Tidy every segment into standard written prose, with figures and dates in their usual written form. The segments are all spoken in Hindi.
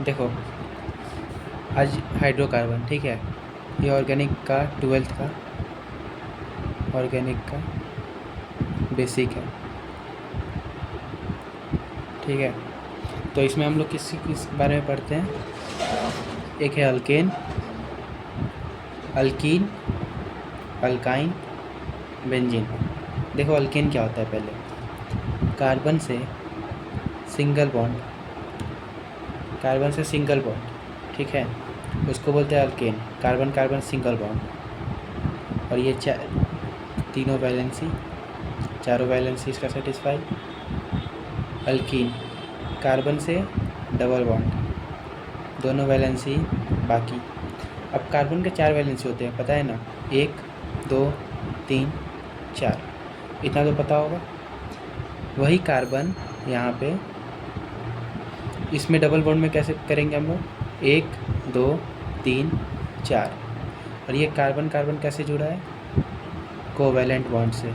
देखो, आज हाइड्रोकार्बन, ठीक है, ये ऑर्गेनिक का 12th का ऑर्गेनिक का बेसिक है, ठीक है। तो इसमें हम लोग किस बारे में पढ़ते हैं? एक है अल्केन, अल्कीन, अल्काइन, बेंजीन। देखो अल्केन क्या होता है, पहले कार्बन से सिंगल बॉन्ड, ठीक है, उसको बोलते हैं alkane, carbon carbon single bond. और ये तीनों वैलेंसी, चारों वैलेंसी इसका सेटिस्फाई। अल्कीन, कार्बन से डबल बॉन्ड, दोनों वैलेंसी बाकी। अब कार्बन के 4 वैलेंसी होते हैं, पता है ना, 1 2 3 4, इतना तो पता होगा। वही कार्बन यहाँ पे इसमें डबल बॉन्ड में कैसे करेंगे हम लोग? 1 2 3 4। और ये कार्बन कार्बन कैसे जुड़ा है? कोवैलेंट बॉन्ड से।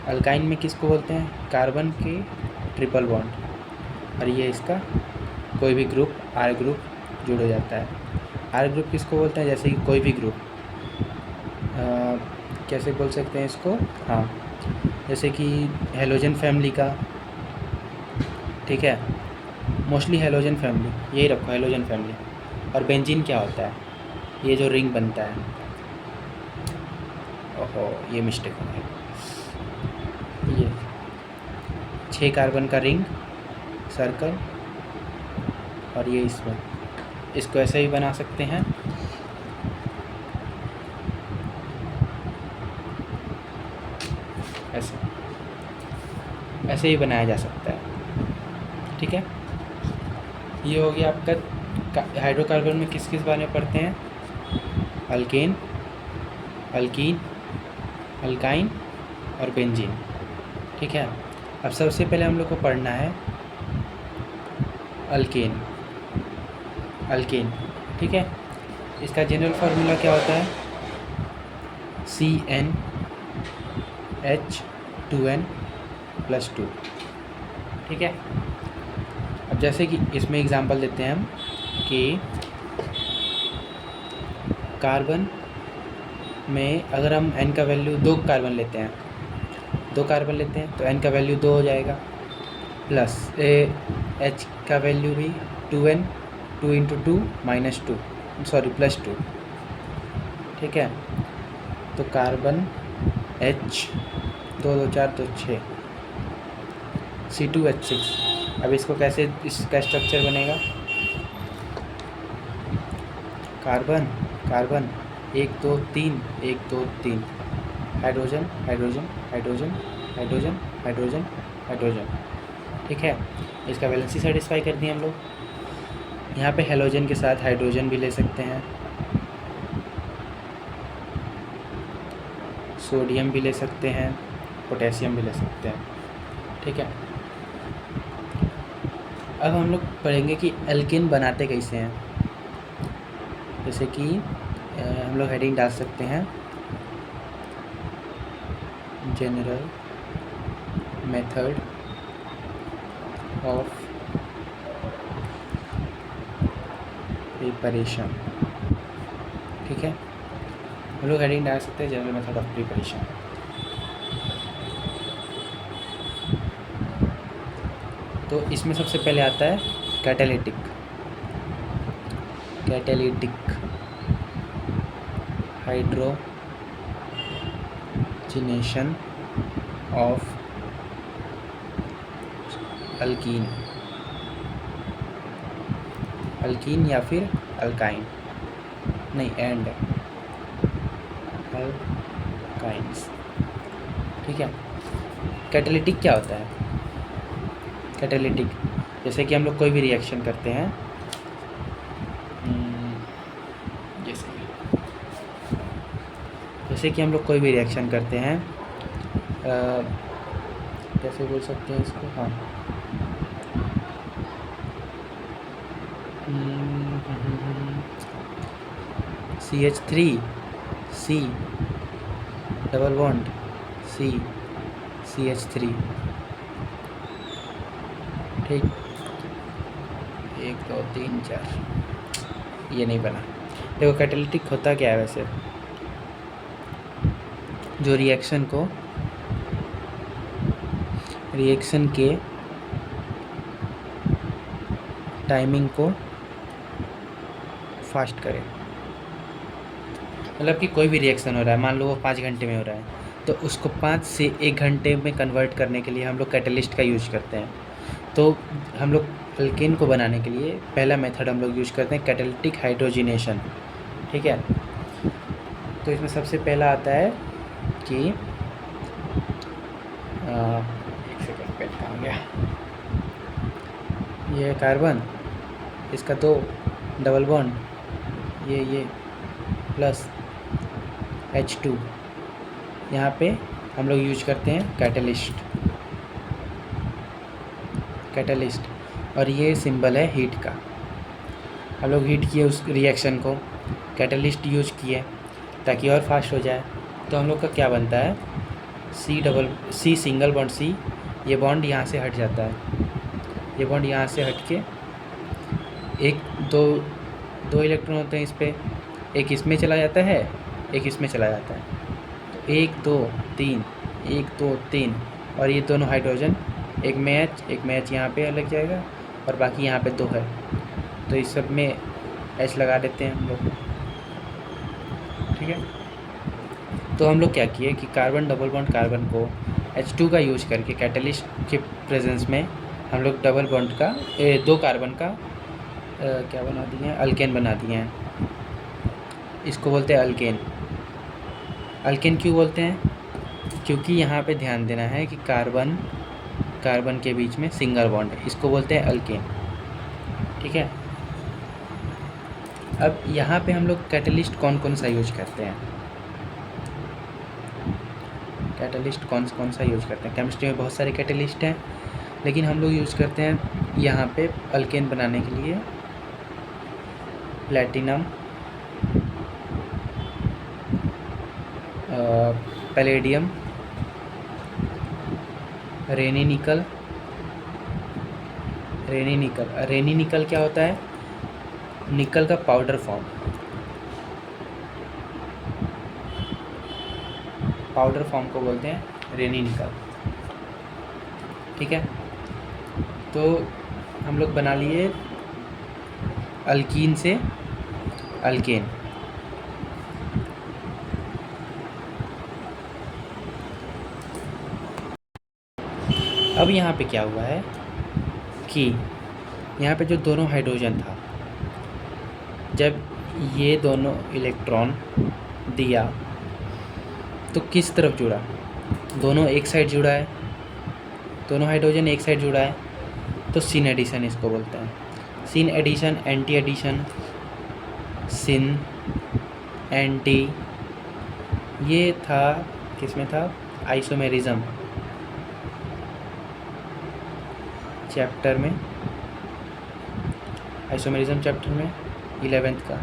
अल्काइन में किसको बोलते हैं? कार्बन के ट्रिपल बॉन्ड। और ये इसका कोई भी ग्रुप, आर ग्रुप जुड़ हो जाता है। आर ग्रुप किसको बोलते हैं? जैसे कि कोई भी ग्रुप, कैसे बोल सकते हैं इसको? हाँ, जैसे कि हेलोजन फैमिली का, ठीक है, मोस्टली हेलोजन फैमिली, यही रखो, हेलोजन फैमिली। और बेंजीन क्या होता है? ये जो रिंग बनता है, ओहो ये मिस्टेक हो गया, ये 6 कार्बन का रिंग सर्कल, और ये इसमें, इसको ऐसे ही बना सकते हैं, ऐसे ही बनाया जा सकता है, ठीक है। ये हो गया आपका हाइड्रोकार्बन में किस किस बारे में पढ़ते हैं? अल्केन, अल्कीन, अल्काइन और बेंजीन, ठीक है। अब सबसे पहले हम लोग को पढ़ना है अल्केन, ठीक है। इसका जनरल फार्मूला क्या होता है? CnH2n+2, ठीक है। अब जैसे कि इसमें एग्जांपल देते हैं हम कि कार्बन में अगर हम n का वैल्यू 2 कार्बन लेते हैं, तो n का वैल्यू 2 हो जाएगा, प्लस H का वैल्यू भी 2n, 2 × 2 -2, सॉरी +2, ठीक है। तो कार्बन H 2 2 4 2 6, C2H6। अब इसको कैसे, इसका स्ट्रक्चर बनेगा? Carbon carbon 1 2 3 1 2 3, hydrogen hydrogen hydrogen hydrogen hydrogen hydrogen, ठीक है। इसका वैलेंसी सेटिस्फाई कर दिए हम लोग। यहाँ पे हेलोजन के साथ हाइड्रोजन भी ले सकते हैं, सोडियम भी ले सकते हैं, पोटेशियम भी ले सकते हैं, ठीक है। अब हम लोग पढ़ेंगे कि एल्केन बनाते कैसे हैं। जैसे कि हम लोग हेडिंग डाल सकते हैं, जनरल मेथड ऑफ प्रिपरेशन, ठीक है। हम लोग हेडिंग डाल सकते हैं जनरल मेथड ऑफ प्रिपरेशन। तो इसमें सबसे पहले आता है कैटालिटिक हाइड्रोजनेशन ऑफ अल्कीन या फिर अल्काइन, नहीं एंड अल्काइंस, ठीक है। कैटालिटिक क्या होता है? कैटालिटिक, जैसे कि हम लोग कोई भी रिएक्शन करते हैं, जैसे कि हम लोग कोई भी रिएक्शन करते हैं, कैसे बोल सकते हैं इसको? हाँ, CH3 C double bond C CH3, ठीक। 1 2 3 4, ये नहीं बना। देखो कैटालिटिक होता क्या है वैसे, जो रिएक्शन के टाइमिंग को फास्ट करे। मतलब कि कोई भी रिएक्शन हो रहा है, मान लो वो 5 घंटे में हो रहा है, तो उसको 5 से 1 घंटे में कन्वर्ट करने के लिए हम लोग कैटलिस्ट का यूज करते हैं। तो हम लोग अल्केन को बनाने के लिए पहला मेथड हम लोग यूज करते हैं कैटालिटिक हाइड्रोजिनेशन। ठीक है, तो इसमें सबसे पहला आता है कि एक सेकेंड, पेन कहाँ गया, ये है कार्बन, इसका 2 डबल बॉन्ड, ये प्लस H2, यहाँ पे हम लोग यूज करते हैं कैटलिस्ट, और ये सिंबल है हीट का। हम लोग हीट किए उस रिएक्शन को, कैटलिस्ट यूज किए ताकि और फास्ट हो जाए। तो हम लोग का क्या बनता है, C सिंगल बॉन्ड C, ये बॉन्ड यहाँ से हट जाता है, ये बॉन्ड यहाँ से हट के दो इलेक्ट्रॉन होते हैं इस पर, एक इसमें चला जाता है, एक इसमें चला जाता है। तो 1 2 3, 1 2 3, और ये दोनों हाइड्रोजन एक में H यहाँ पे लग जाएगा, और बाकी यहाँ पे 2 है, तो इस सब में H लगा देते हैं हम लोग। ठीक है, तो हम लोग क्या किए कि कार्बन डबल बॉन्ड कार्बन को H2 का यूज करके कैटलिस्ट के प्रेजेंस में हम लोग डबल बॉन्ड का 2 कार्बन का क्या बना दिए हैं, अल्केन बना दिए हैं। इसको बोलते हैं अल्केन। अल्केन क्यों बोलते हैं, क्योंकि यहाँ पे ध्यान देना है कि कार्बन के बीच में सिंगल बॉन्ड है, इसको बोलते हैं अल्केन। ठीक है, अब यहाँ पे हम लोग कैटलिस्ट कौन सा यूज करते हैं, कैटलिस्ट कौन सा यूज करते हैं। केमिस्ट्री में बहुत सारे कैटलिस्ट हैं, लेकिन हम लोग यूज़ करते हैं यहाँ पे अल्केन बनाने के लिए प्लैटिनम, पैलेडियम, रेनी निकल। रेनी निकल क्या होता है, निकल का पाउडर फॉर्म को बोलते हैं रेनी निकल। ठीक है, तो हम लोग बना लिए अल्कीन से अल्केन। अब यहाँ पे क्या हुआ है कि यहाँ पे जो दोनों हाइड्रोजन था, जब ये दोनों इलेक्ट्रॉन दिया तो किस तरफ जुड़ा, दोनों एक साइड जुड़ा है, दोनों हाइड्रोजन एक साइड जुड़ा है, तो सिन एडिशन इसको बोलते हैं। सिन एडिशन, एंटी एडिशन, सिन एंटी, ये था किसमें था, आइसोमेरिज्म चैप्टर में, आइसोमेरिज्म चैप्टर में 11th का।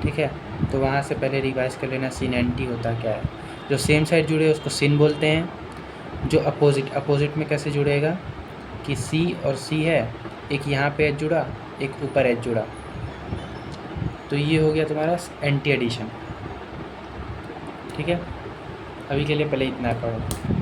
ठीक है, तो वहाँ से पहले रिवाइज कर लेना सिन एंटी होता क्या है। जो सेम साइड जुड़े उसको सिन बोलते हैं, जो अपोजिट में कैसे जुड़ेगा कि C और C है, एक यहाँ पे एच जुड़ा, एक ऊपर एच जुड़ा, तो ये हो गया तुम्हारा एंटी एडिशन। ठीक है, अभी के लिए पहले इतना पढ़ो।